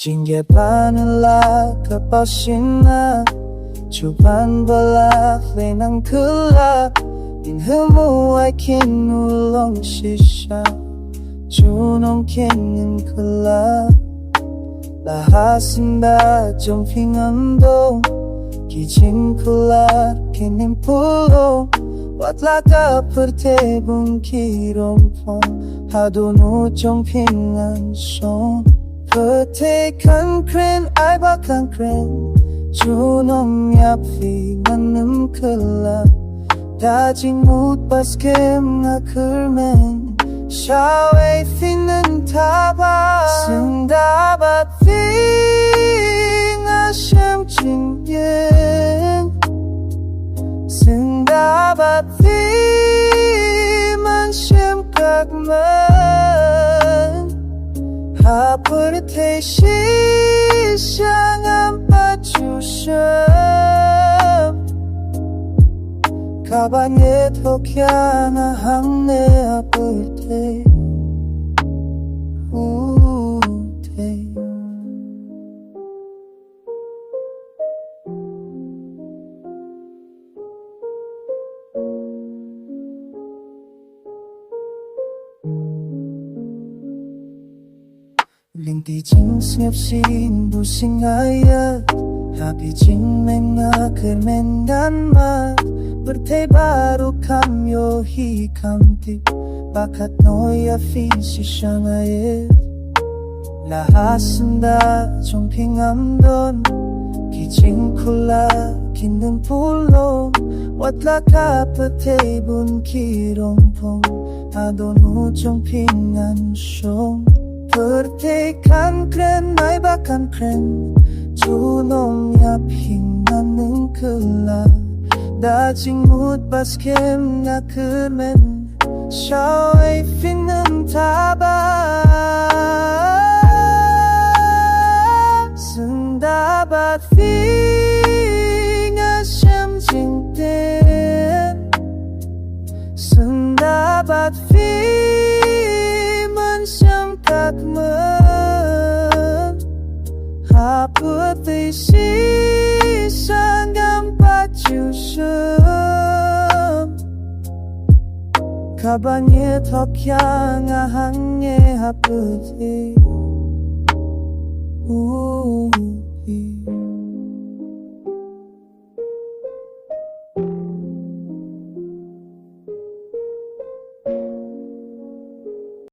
今夜半了可抱醒了主办不了泪能哭了因和母爱看乌龙西沙主弄看人哭了lahat sinda jong pingamdong Kijin kulat kinim pulo Watla ka perte bung kirompong Hadunu jong pingan son Perte kan kren ay bakang kren Junom yapfi manem kelap Dajing mut baskem nga kermen Shaway finan taba Sing dapat nga siyam jingyen Sing dapat man siyam kagman Hapurte siyang ang pachusyam Kabanyet hokya na hangne hapurte Linh ti chính xếp xin bu sinh ayat Happy jing men nga kermen dan mat Bertay baru kam yo hi kam tip Bakat noya fi si siyang ayat Lahat senda jong pingamdon Kijing kula kindang pulo Watla ka patay bun kirompong Adonu jong pingan syong Pertekan kren ay bakan kren Junong yaping naneng kelap Dajing mut baskem nga kermen Siya ay finang taba Sendabat nga siyam jingten Sendabat man siyam kagman Haputay siyang ang pachusyam Kabanyet hokya nga hangye haputay